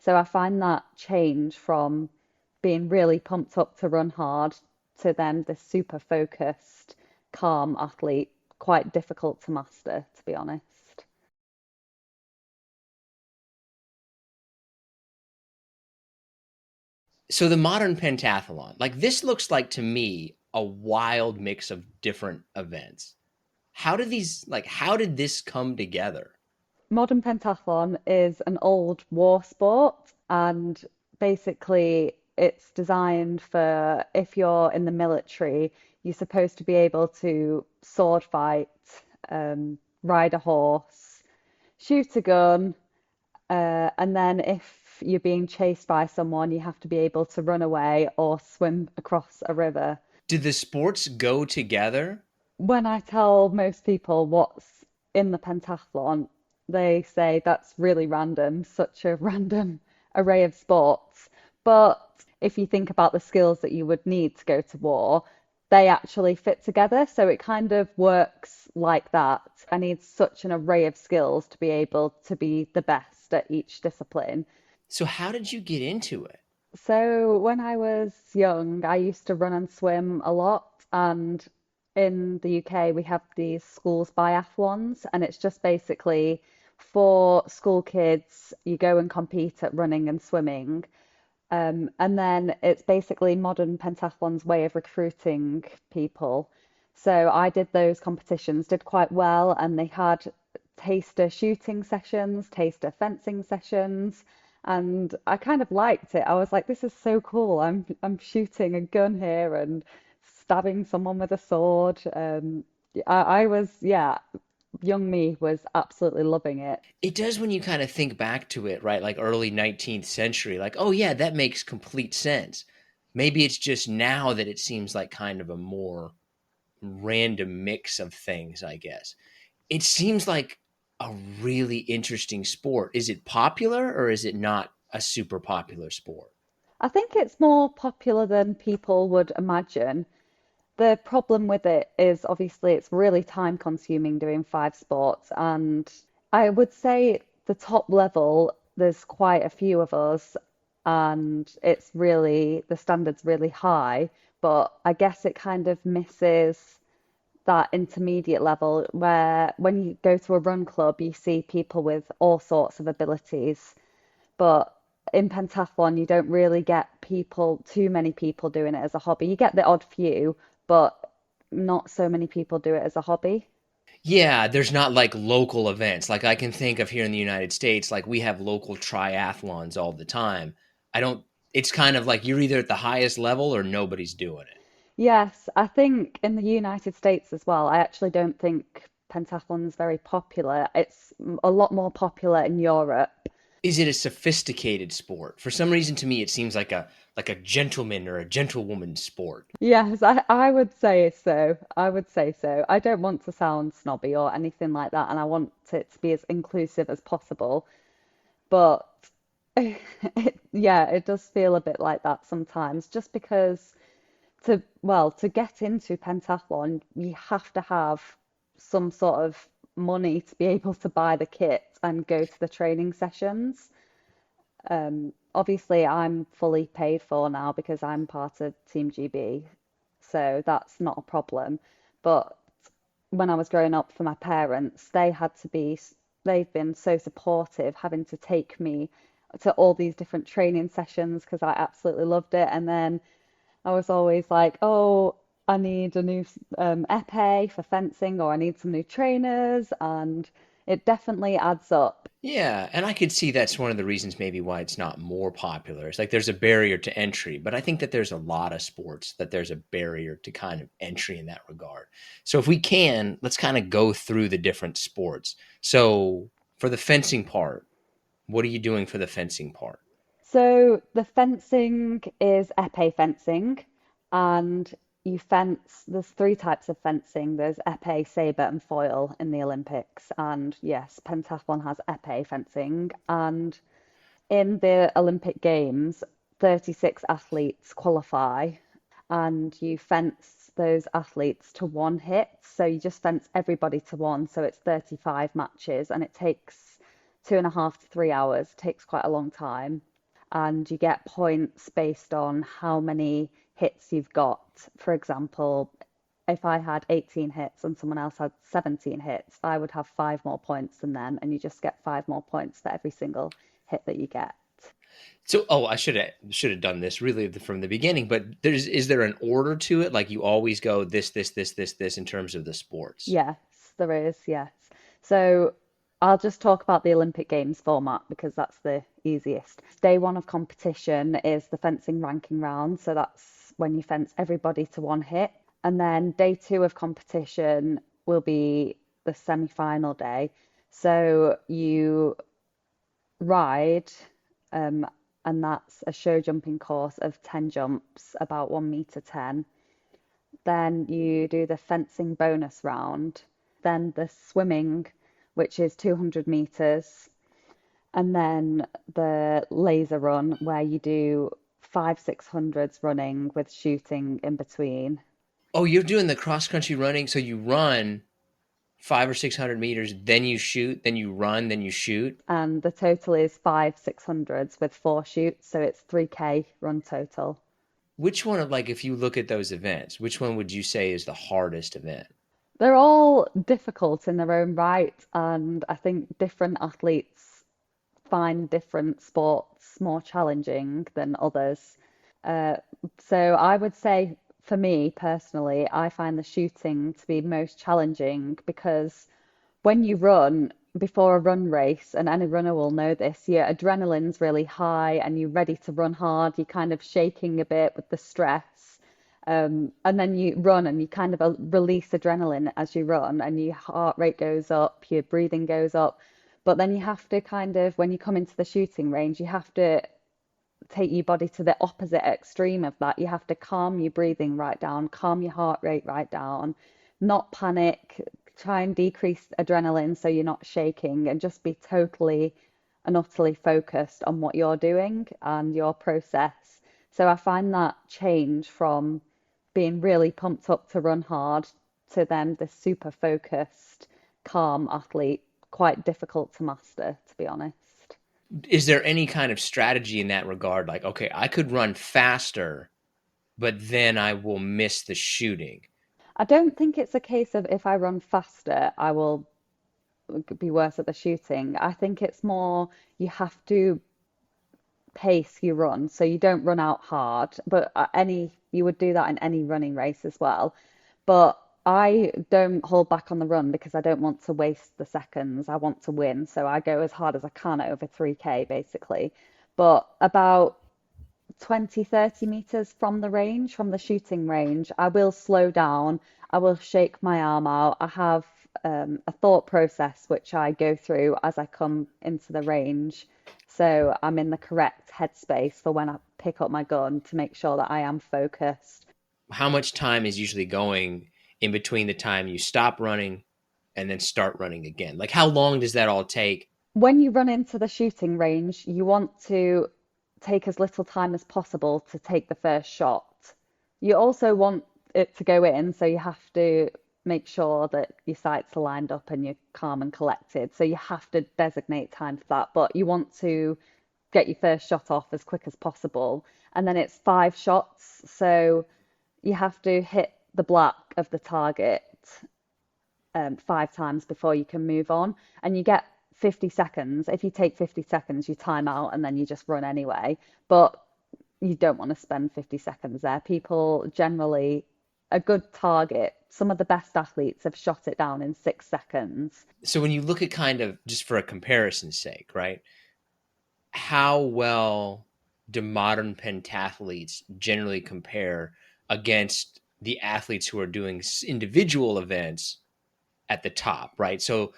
So I find that change from being really pumped up to run hard to then this super focused, calm athlete quite difficult to master, to be honest. So the modern pentathlon, like this looks like to me a wild mix of different events. How did this come together? Modern pentathlon is an old war sport, and basically it's designed for if you're in the military, you're supposed to be able to sword fight, ride a horse, shoot a gun, and then if you're being chased by someone, you have to be able to run away or swim across a river. Did the sports go together? When I tell most people what's in the pentathlon, they say that's really random, such a random array of sports. But if you think about the skills that you would need to go to war, they actually fit together. So it kind of works like that. I need such an array of skills to be able to be the best at each discipline. So how did you get into it? So when I was young, I used to run and swim a lot, and in the UK we have these schools biathlons, and it's just basically for school kids, you go and compete at running and swimming. And then it's basically modern pentathlon's way of recruiting people. So I did those competitions, did quite well, and they had taster shooting sessions, taster fencing sessions, and I kind of liked it. I was like, this is so cool. I'm shooting a gun here and stabbing someone with a sword. I was, yeah, young me was absolutely loving it. It does when you kind of think back to it, right? Like early 19th century, like, oh yeah, that makes complete sense. Maybe it's just now that it seems like kind of a more random mix of things, I guess. It seems like a really interesting sport. Is it popular or is it not a super popular sport? I think it's more popular than people would imagine. The problem with it is obviously it's really time consuming doing five sports, and I would say the top level, there's quite a few of us, and it's really the standard's really high, but I guess it kind of misses that intermediate level where when you go to a run club, you see people with all sorts of abilities, but in pentathlon, you don't really get too many people doing it as a hobby. You get the odd few, but not so many people do it as a hobby. Yeah, there's not like local events. Like I can think of here in the United States, like we have local triathlons all the time. I don't, it's kind of like you're either at the highest level or nobody's doing it. Yes, I think in the United States as well, I actually don't think pentathlon is very popular. It's a lot more popular in Europe. Is it a sophisticated sport? For some reason to me it seems like a gentleman or a gentlewoman sport. Yes, I would say so. I would say so. I don't want to sound snobby or anything like that, and I want it to be as inclusive as possible. But yeah, it does feel a bit like that sometimes, just because to get into pentathlon, you have to have some sort of money to be able to buy the kit and go to the training sessions. Obviously, I'm fully paid for now because I'm part of Team GB, so that's not a problem. But when I was growing up for my parents, they've been so supportive, having to take me to all these different training sessions because I absolutely loved it. And then I was always like, oh, I need a new épée for fencing, or I need some new trainers, and it definitely adds up. Yeah, and I could see that's one of the reasons maybe why it's not more popular. It's like there's a barrier to entry, but I think that there's a lot of sports that there's a barrier to kind of entry in that regard. So if we can, let's kind of go through the different sports. So for the fencing part, what are you doing for the fencing part? So the fencing is épée fencing, and you fence. There's three types of fencing. There's épée, saber, and foil in the Olympics. And yes, pentathlon has épée fencing. And in the Olympic Games, 36 athletes qualify, and you fence those athletes to one hit. So you just fence everybody to one. So it's 35 matches, and it takes 2.5 to 3 hours. It takes quite a long time. and you get points based on how many hits you've got. For example, if I had 18 hits and someone else had 17 hits, I would have five more points than them, and you just get five more points for every single hit that you get. So, oh, I should have done this really from the beginning. But is there an order to it? Like you always go this in terms of the sports. Yes, there is, yes. So I'll just talk about the Olympic Games format because that's the easiest. Day one of competition is the fencing ranking round. So that's when you fence everybody to one hit. And then day two of competition will be the semi-final day. So you ride, um, and that's a show jumping course of 10 jumps, about 1 meter 10. Then you do the fencing bonus round, then the swimming, which is 200 meters, and then the laser run, where you do five 600s running with shooting in between. Oh, you're doing the cross country running. So you run 500 or 600 meters, then you shoot, then you run, then you shoot. And the total is five 600s with four shoots, so it's 3K run total. Which one of like if you look at those events, which one would you say is the hardest event? They're all difficult in their own right, and I think different athletes find different sports more challenging than others. Uh, so I would say for me personally, I find the shooting to be most challenging because when you run before a run race, and any runner will know this, your adrenaline's really high and you're ready to run hard. You're kind of shaking a bit with the stress. And then you run and you kind of release adrenaline as you run, and your heart rate goes up, your breathing goes up. But then you have to kind of, when you come into the shooting range, you have to take your body to the opposite extreme of that. You have to calm your breathing right down, calm your heart rate right down, not panic, try and decrease adrenaline so you're not shaking, and just be totally and utterly focused on what you're doing and your process. So I find that change from being really pumped up to run hard to then this super focused, calm athlete quite difficult to master, to be honest. Is there any kind of strategy in that regard? Like, okay, I could run faster, but then I will miss the shooting. I don't think it's a case of if I run faster, I will be worse at the shooting. I think it's more you have to pace you run so you don't run out hard. But any you would do that in any running race as well. But I don't hold back on the run because I don't want to waste the seconds. I want to win, so I go as hard as I can over 3K basically. But about 20, 30 meters from the range, from the shooting range, I will slow down. I will shake my arm out. I have a thought process which I go through as I come into the range. So I'm in the correct headspace for when I pick up my gun to make sure that I am focused. How much time is usually going in between the time you stop running and then start running again? Like, how long does that all take? When you run into the shooting range, you want to take as little time as possible to take the first shot. You also want it to go in, so you have to make sure that your sights are lined up and you're calm and collected. So you have to designate time for that, but you want to get your first shot off as quick as possible. And then it's five shots, so you have to hit the black of the target five times before you can move on. And you get 50 seconds. If you take 50 seconds, you time out and then you just run anyway. But you don't want to spend 50 seconds there. People generally, a good target, some of the best athletes have shot it down in 6 seconds. So when you look at kind of just for a comparison's sake, right? How well do modern pentathletes generally compare against the athletes who are doing individual events at the top, right? So,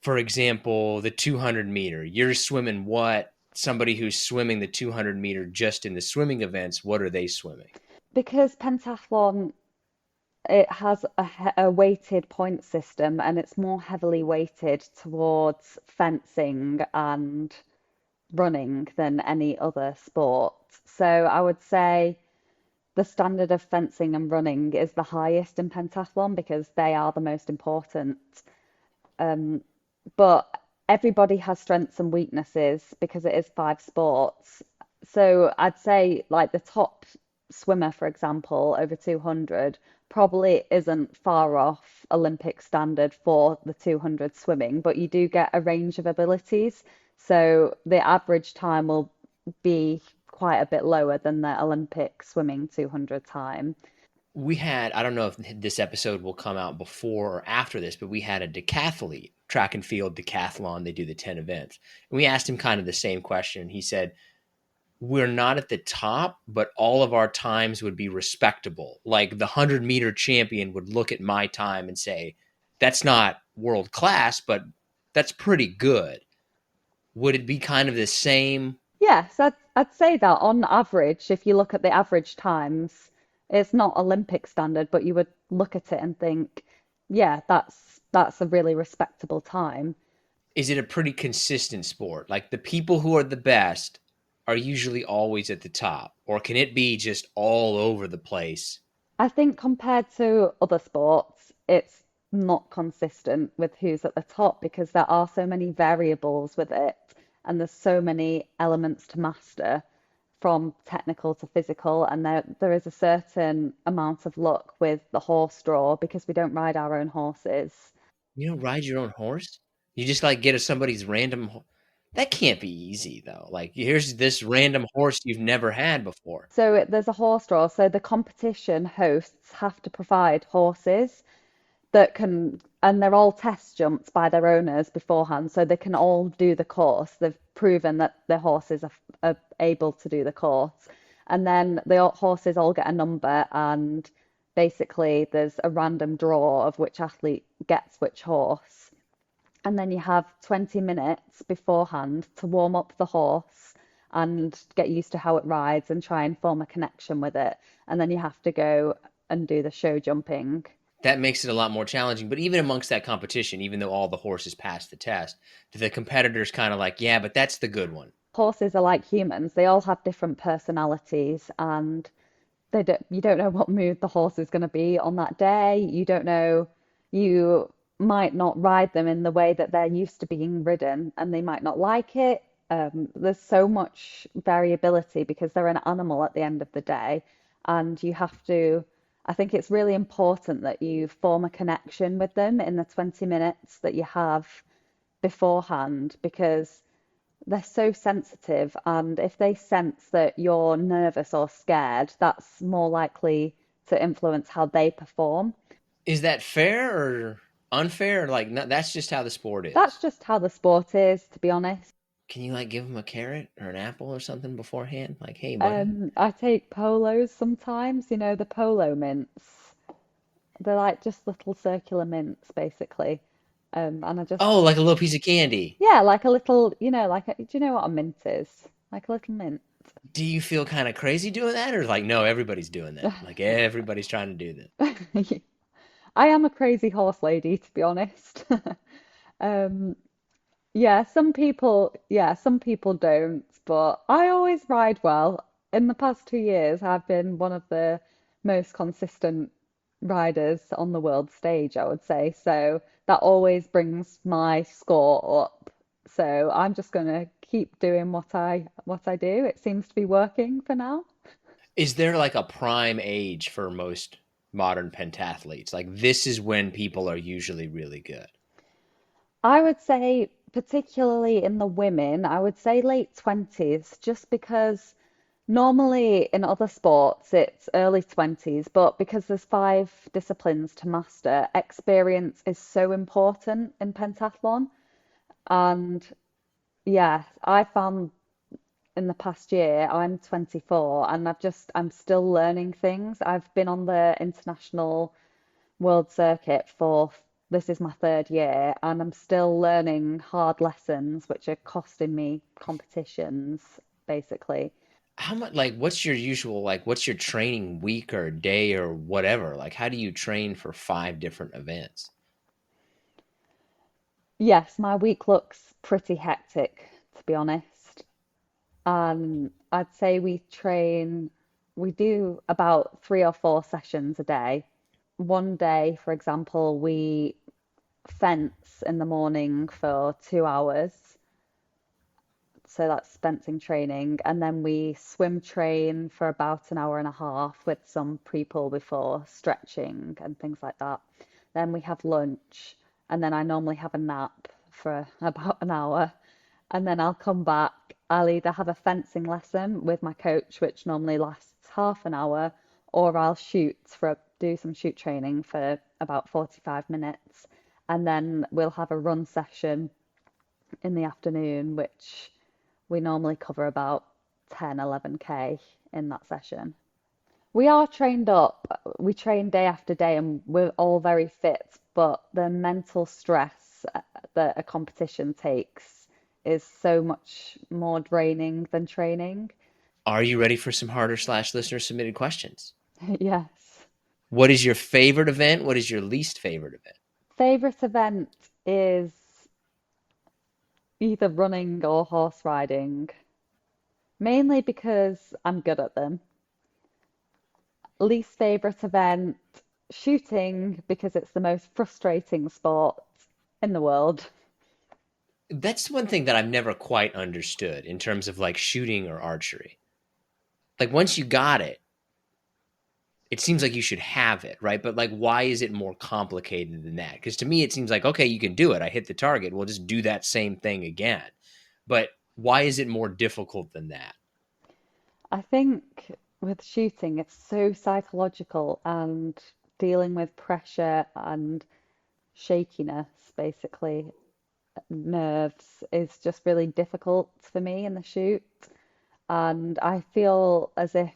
for example, the 200 meter, you're swimming what? Somebody who's swimming the 200 meter just in the swimming events, what are they swimming? Because pentathlon, it has a weighted point system and it's more heavily weighted towards fencing and running than any other sport. So I would say the standard of fencing and running is the highest in pentathlon because they are the most important. But everybody has strengths and weaknesses because it is five sports. So I'd say like the top swimmer, for example, over 200 probably isn't far off Olympic standard for the 200 swimming, but you do get a range of abilities. So the average time will be quite a bit lower than the Olympic swimming 200 time. We had, I don't know if this episode will come out before or after this, but we had a decathlete, track and field decathlon. They do the 10 events. And we asked him kind of the same question. He said, we're not at the top, but all of our times would be respectable. Like the 100-meter champion would look at my time and say, that's not world class, but that's pretty good. Would it be kind of the same? Yes, I'd say that on average, if you look at the average times, it's not Olympic standard, but you would look at it and think, yeah, that's a really respectable time. Is it a pretty consistent sport? Like the people who are the best are usually always at the top, or can it be just all over the place? I think compared to other sports, it's not consistent with who's at the top because there are so many variables with it and there's so many elements to master from technical to physical, and there is a certain amount of luck with the horse draw because we don't ride our own horses. You don't ride your own horse? You just like get somebody's random. That can't be easy though. Like here's this random horse you've never had before. So there's a horse draw. So the competition hosts have to provide horses that can, and they're all test jumps by their owners beforehand, so they can all do the course. They've proven that the horses are able to do the course. And then the horses all get a number, and basically there's a random draw of which athlete gets which horse. And then you have 20 minutes beforehand to warm up the horse and get used to how it rides and try and form a connection with it. And then you have to go and do the show jumping. That makes it a lot more challenging. But even amongst that competition, even though all the horses pass the test, the competitors kind of like, yeah, but that's the good one. Horses are like humans. They all have different personalities and you don't know what mood the horse is going to be on that day. You don't know, you might not ride them in the way that they're used to being ridden and they might not like it. There's so much variability because they're an animal at the end of the day, and you have to, I think it's really important that you form a connection with them in the 20 minutes that you have beforehand because they're so sensitive, and if they sense that you're nervous or scared, that's more likely to influence how they perform. Is that fair or unfair? Like, no, that's just how the sport That's is. just how the sport is, to be honest. Can you like give them a carrot or an apple or something beforehand? Like, hey, buddy. I take polos sometimes, you know, the polo mints. They're like just little circular mints, basically. And I just, Oh, like a little piece of candy. yeah, like a little, do you know what a mint is? Like a little mint. Do you feel kind of crazy doing that, or like, no, everybody's doing that? Like, everybody's trying to do that. I am a crazy horse lady, to be honest. Um, some people don't, but I always ride well. In the past 2 years, I've been one of the most consistent riders on the world stage, I would say. So that always brings my score up. So I'm just gonna keep doing what I do. It seems to be working for now. Is there like a prime age for most modern pentathletes? Like, this is when people are usually really good. I would say, particularly in the women, I would say late 20s, just because normally in other sports it's early 20s, but because there's 5 disciplines to master, experience is so important in pentathlon. And yeah, I found in the past year, I'm 24 and I'm still learning things. I've been on the international world circuit for this is my 3rd year and I'm still learning hard lessons which are costing me competitions basically. How much, like, what's your usual, like, what's your training week or day or whatever? Like, how do you train for 5 different events? Yes, my week looks pretty hectic to be honest. I'd say we do about 3 or 4 sessions a day. One day, for example, we fence in the morning for 2 hours. so that's fencing training. And then we swim train for about an hour and a half with some pre-pull before stretching and things like that. Then we have lunch, and then I normally have a nap for about an hour. And then I'll come back. I'll either have a fencing lesson with my coach, which normally lasts half an hour, or I'll do some shoot training for about 45 minutes. And then we'll have a run session in the afternoon, which we normally cover about 10, 11K in that session. We are trained up. We train day after day and we're all very fit, but the mental stress that a competition takes is so much more draining than training. Are you ready for some harder slash listener submitted questions? Yes. What is your favorite event? What is your least favorite event? Favorite event is either running or horse riding, mainly because I'm good at them. Least favorite event, shooting, because it's the most frustrating sport in the world. That's one thing that I've never quite understood in terms of like shooting or archery. Like once you got it seems like you should have it, right? But like, why is it more complicated than that? Because to me, it seems like, okay, you can do it. I hit the target. We'll just do that same thing again. But why is it more difficult than that? I think with shooting, it's so psychological and dealing with pressure and shakiness, basically, nerves, is just really difficult for me in the shoot. And I feel as if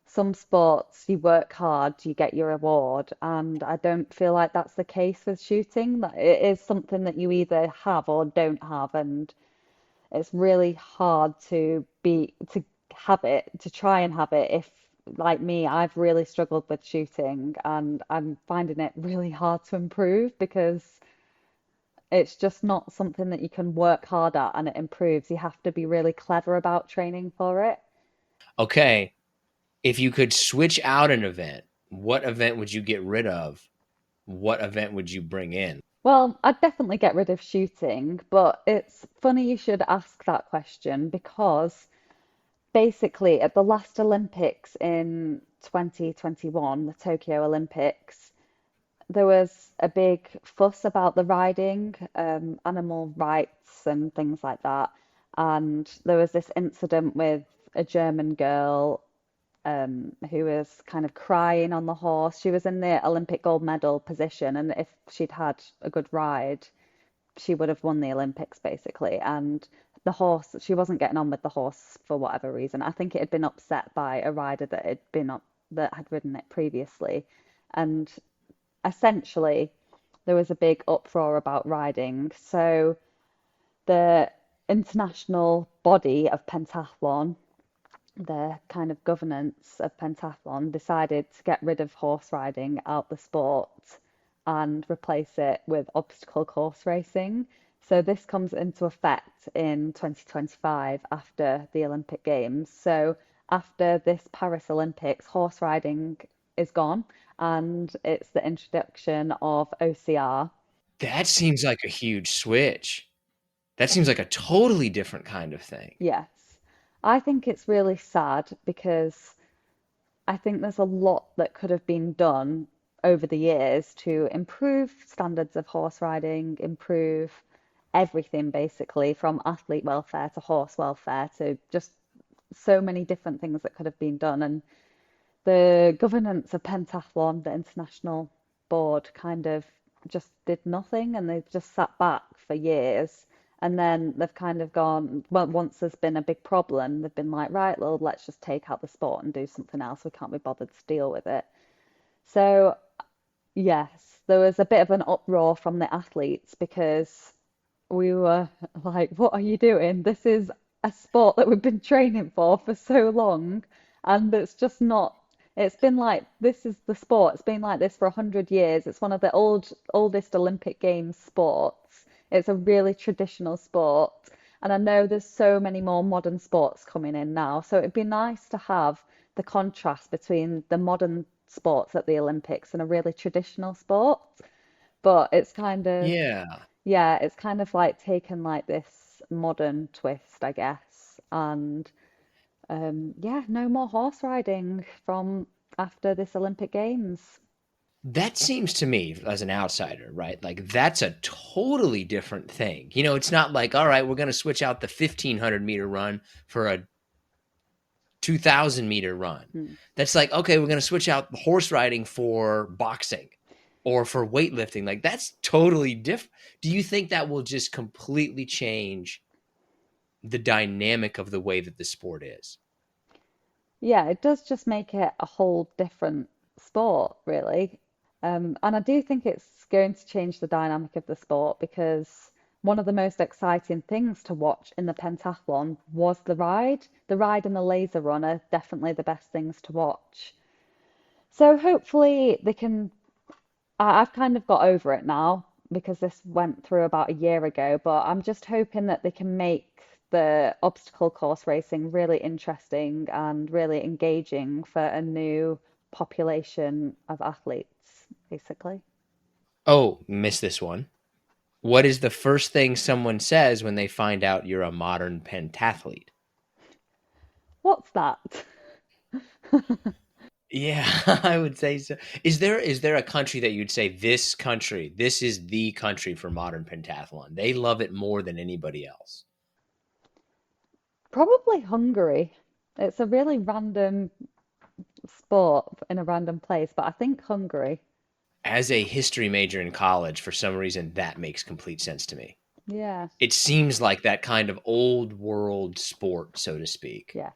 some sports you work hard, you get your reward, and I don't feel like that's the case with shooting. That it is something that you either have or don't have, and it's really hard to have it, to try and have it if, like me, I've really struggled with shooting and I'm finding it really hard to improve because it's just not something that you can work hard at and it improves. You have to be really clever about training for it. Okay, if you could switch out an event, what event would you get rid of? What event would you bring in? Well, I'd definitely get rid of shooting, but it's funny you should ask that question because basically at the last Olympics in 2021, the Tokyo Olympics, there was a big fuss about the riding, animal rights and things like that. And there was this incident with a German girl who was kind of crying on the horse. She was in the Olympic gold medal position, and if she'd had a good ride, she would have won the Olympics basically. And the horse, she wasn't getting on with the horse for whatever reason. I think it had been upset by a rider that had ridden it previously, and essentially there was a big uproar about riding. So the international body of pentathlon, the kind of governance of pentathlon, decided to get rid of horse riding out the sport and replace it with obstacle course racing. So this comes into effect in 2025 after the Olympic Games. So after this Paris Olympics, horse riding is gone and it's the introduction of OCR. That seems like a huge switch. That seems like a totally different kind of thing. Yes. I think it's really sad because I think there's a lot that could have been done over the years to improve standards of horse riding, improve everything basically, from athlete welfare to horse welfare to just so many different things that could have been done. And the governance of pentathlon, the international board, kind of just did nothing and they've just sat back for years. And then they've kind of gone, well, once there's been a big problem, they've been like, right, well, let's just take out the sport and do something else. We can't be bothered to deal with it. So, yes, there was a bit of an uproar from the athletes because we were like, what are you doing? This is a sport that we've been training for so long, and it's just not. It's been like this is the sport. It's been like this for 100 years. It's one of the oldest Olympic Games sports. It's a really traditional sport, and I know there's so many more modern sports coming in now. So it'd be nice to have the contrast between the modern sports at the Olympics and a really traditional sport. But it's kind of Yeah. yeah, it's kind of like taken like this modern twist, I guess. And yeah, no more horse riding from after this Olympic Games. That seems to me, as an outsider, right? Like that's a totally different thing. You know, it's not like, all right, we're going to switch out the 1,500-meter run for a 2,000-meter run. Hmm. That's like, okay, we're going to switch out horse riding for boxing or for weightlifting. Like that's totally different. Do you think that will just completely change the dynamic of the way that the sport is? Yeah, it does just make it a whole different sport, really. And I do think it's going to change the dynamic of the sport because one of the most exciting things to watch in the pentathlon was the ride. The ride and the laser run are definitely the best things to watch. So hopefully they can. I've kind of got over it now because this went through about a year ago, but I'm just hoping that they can make the obstacle course racing really interesting and really engaging for a new population of athletes, basically. Oh, missed this one. What is the first thing someone says when they find out you're a modern pentathlete? What's that? Yeah, I would say so. Is there a country that you'd say this is the country for modern pentathlon? They love it more than anybody else. Probably Hungary. It's a really random sport in a random place, but I think Hungary. As a history major in college, for some reason that makes complete sense to me. Yeah, It seems like that kind of old world sport, so to speak. yeah.